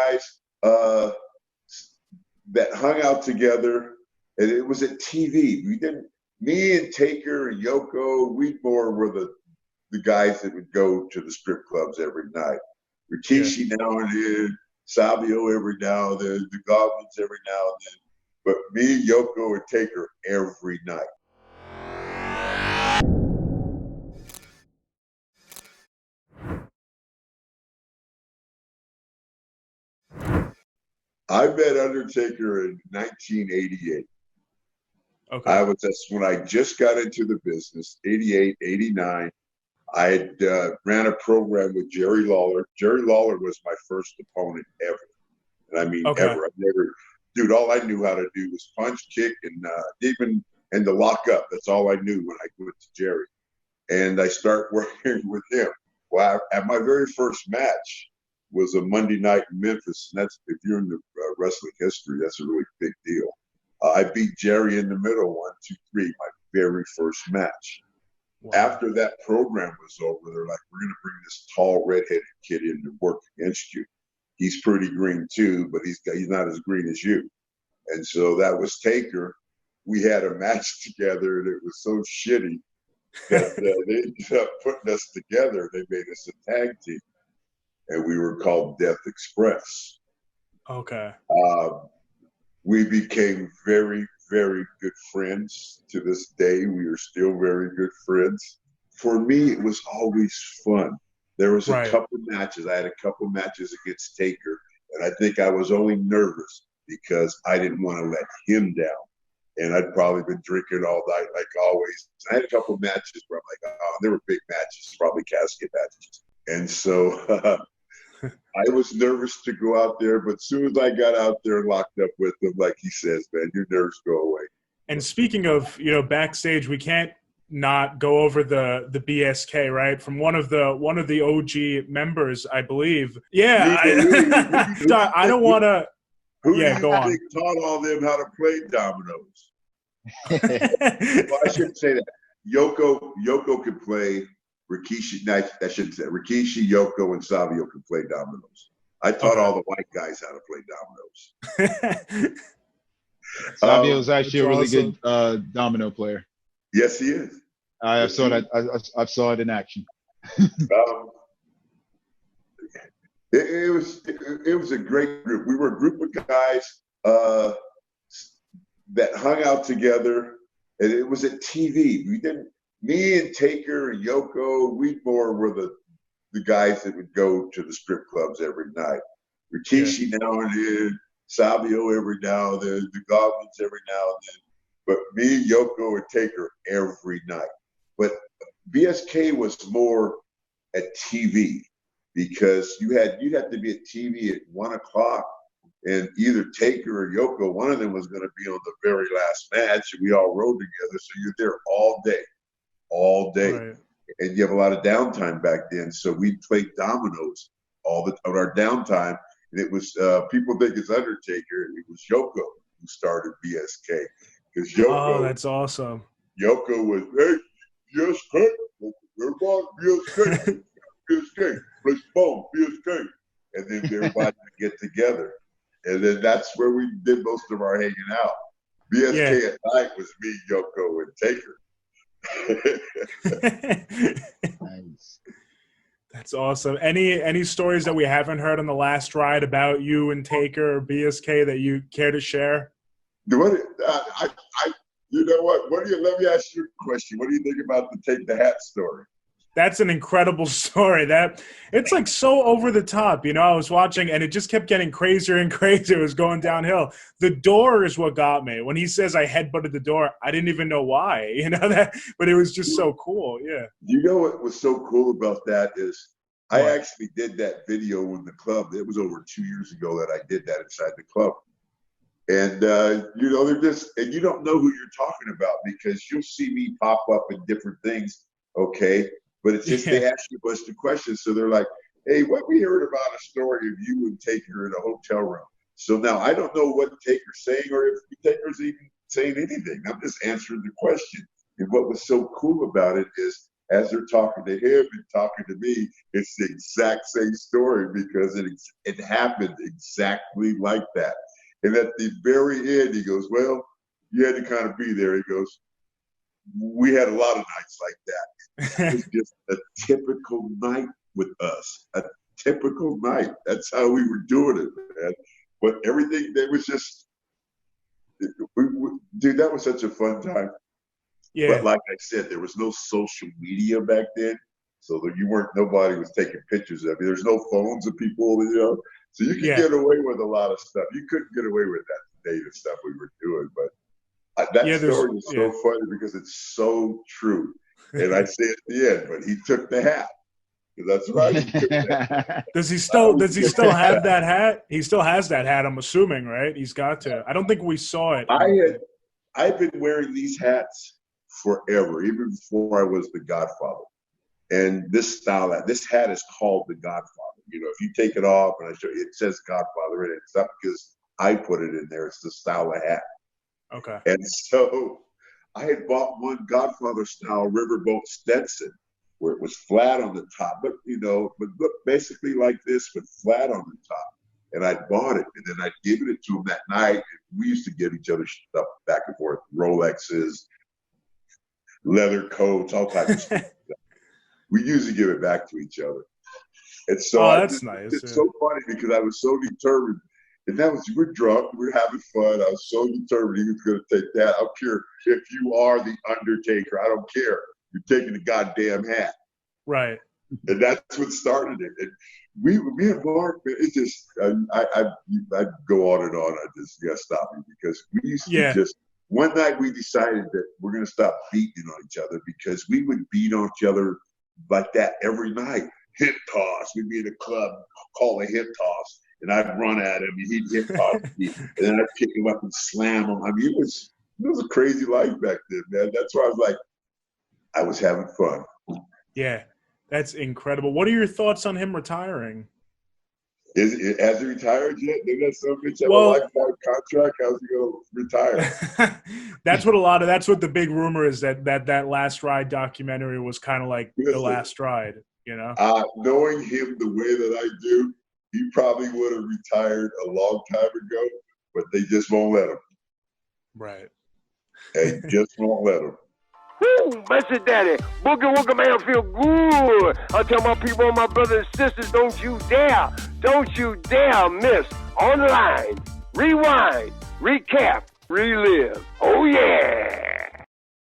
guys that hung out together, and it was at TV. We didn't. Me and Taker and Yoko, we more were the guys that would go to the strip clubs every night. Rikishi now and then, Sabio every now and then, the Goblins every now and then. But me, Yoko, and Taker every night. I met Undertaker in 1988. Okay. That's when I just got into the business, 88, 89. I had ran a program with Jerry Lawler. Jerry Lawler was my first opponent ever. And I mean, ever. Dude, all I knew how to do was punch, kick, and the lock up. That's all I knew when I went to Jerry. And I start working with him. Well, at my very first match was a Monday night in Memphis. And that's, if you're in the wrestling history, that's a really big deal. I beat Jerry in the middle, 1, 2, 3, my very first match. Wow. After that program was over, they're like, we're going to bring this tall, redheaded kid in to work against you. He's pretty green too, but he's not as green as you. And so that was Taker. We had a match together, and it was so shitty that they ended up putting us together. They made us a tag team, and we were called Death Express. Okay. We became very, very good friends. To this day, we are still very good friends. For me, it was always fun. There was a couple matches. I had a couple matches against Taker, and I think I was only nervous because I didn't want to let him down. And I'd probably been drinking all night, like always. I had a couple matches where I'm like, oh, they were big matches, probably casket matches. And so I was nervous to go out there, but as soon as I got out there and locked up with them, like he says, man, your nerves go away. And speaking of, backstage, we can't not go over the BSK, right? From one of the OG members, I believe. Yeah, I don't want to. Who do you think taught all them how to play dominoes? Well, I shouldn't say that. Yoko could play. Rikishi, I shouldn't say Rikishi, Yoko, and Sabio could play dominoes. I taught all the white guys how to play dominoes. Sabio's actually a really good domino player. Yes, he is. I saw it in action. It was a great group. We were a group of guys that hung out together, and it was at TV. We didn't. Me and Taker and Yoko, we more were the guys that would go to the strip clubs every night. Rikishi now and then, Sabio every now and then, the Goblins every now and then. But me, Yoko, and Taker every night. But BSK was more at TV because you had to be at TV at 1 o'clock, and either Taker or Yoko, one of them was going to be on the very last match, and we all rode together. So you're there all day. Right. And you have a lot of downtime back then. So we played dominoes on our downtime. And it was, people think it's Undertaker. It was Yoko who started BSK. Because Yoko. Oh, that's awesome. Yoko was, hey, BSK. Everybody, BSK. BSK. Let's boom, BSK. And then everybody would get together. And then that's where we did most of our hanging out. BSK at night was me, Yoko, and Taker. Nice. That's awesome. Any stories that we haven't heard on the last ride about you and Taker or BSK that you care to share? You know what? Let me ask you a question. What do you think about the Take the Hat story? That's an incredible story. It's like so over the top. I was watching and it just kept getting crazier and crazier. It was going downhill. The door is what got me. When he says I headbutted the door, I didn't even know why, but it was just so cool. Yeah. You know what was so cool about that is I actually did that video in the club. It was over 2 years ago that I did that inside the club. And, they're just, and you don't know who you're talking about because you'll see me pop up in different things. Okay. But it's just they ask you a bunch of questions. So they're like, hey, what we heard about a story of you and Taker in a hotel room. So now I don't know what Taker's saying or if Taker's even saying anything. I'm just answering the question. And what was so cool about it is as they're talking to him and talking to me, it's the exact same story because it happened exactly like that. And at the very end, he goes, well, you had to kind of be there. He goes, we had a lot of nights like that. It was just a typical night with us, a typical night. That's how we were doing it, man. But everything, that was just, dude, that was such a fun time. Yeah. But like I said, there was no social media back then. So that nobody was taking pictures of you. There's no phones of people, So you could get away with a lot of stuff. You couldn't get away with that today, the stuff we were doing. But that story is so funny because it's so true. And I say at the end, but he took the hat. That's right. Does he still have that hat? He still has that hat, I'm assuming, right? He's got to. I don't think we saw it. I've been wearing these hats forever, even before I was the Godfather. And this hat is called the Godfather. If you take it off and I show you, it says Godfather in it. It's not because I put it in there. It's the style of hat. Okay. And so I had bought one Godfather style riverboat Stetson where it was flat on the top, but look basically like this, but flat on the top. And I bought it, and then I'd given it to him that night. And we used to give each other stuff back and forth, Rolexes, leather coats, all types of stuff. We usually give it back to each other. And so that's nice. It's so funny because I was so determined. And we're drunk, we're having fun. I was so determined he was going to take that. I don't care if you are the Undertaker. I don't care. You're taking the goddamn hat. Right. And that's what started it. And me and Mark, it's just, I go on and on. I just, you got to stop me because we used to just, one night we decided that we're going to stop beating on each other because we would beat on each other like that every night. Hip toss. We'd be in a club, call a hip toss, and I'd run at him, and he'd hip toss me, and then I'd pick him up and slam him. I mean, it was a crazy life back then, man. That's why I was like, I was having fun. Yeah, that's incredible. What are your thoughts on him retiring? Has he retired yet? Maybe that's so bitch have a lifetime contract. How's he going to retire? That's what the big rumor is, that Last Ride documentary was kind of like the last ride, Knowing him the way that I do, he probably would have retired a long time ago, but they just won't let him. Right. They just won't let him. Woo, Mr. Daddy, boogie woogie man feel good. I tell my people, my brothers and sisters, don't you dare miss online. Rewind, recap, relive. Oh yeah.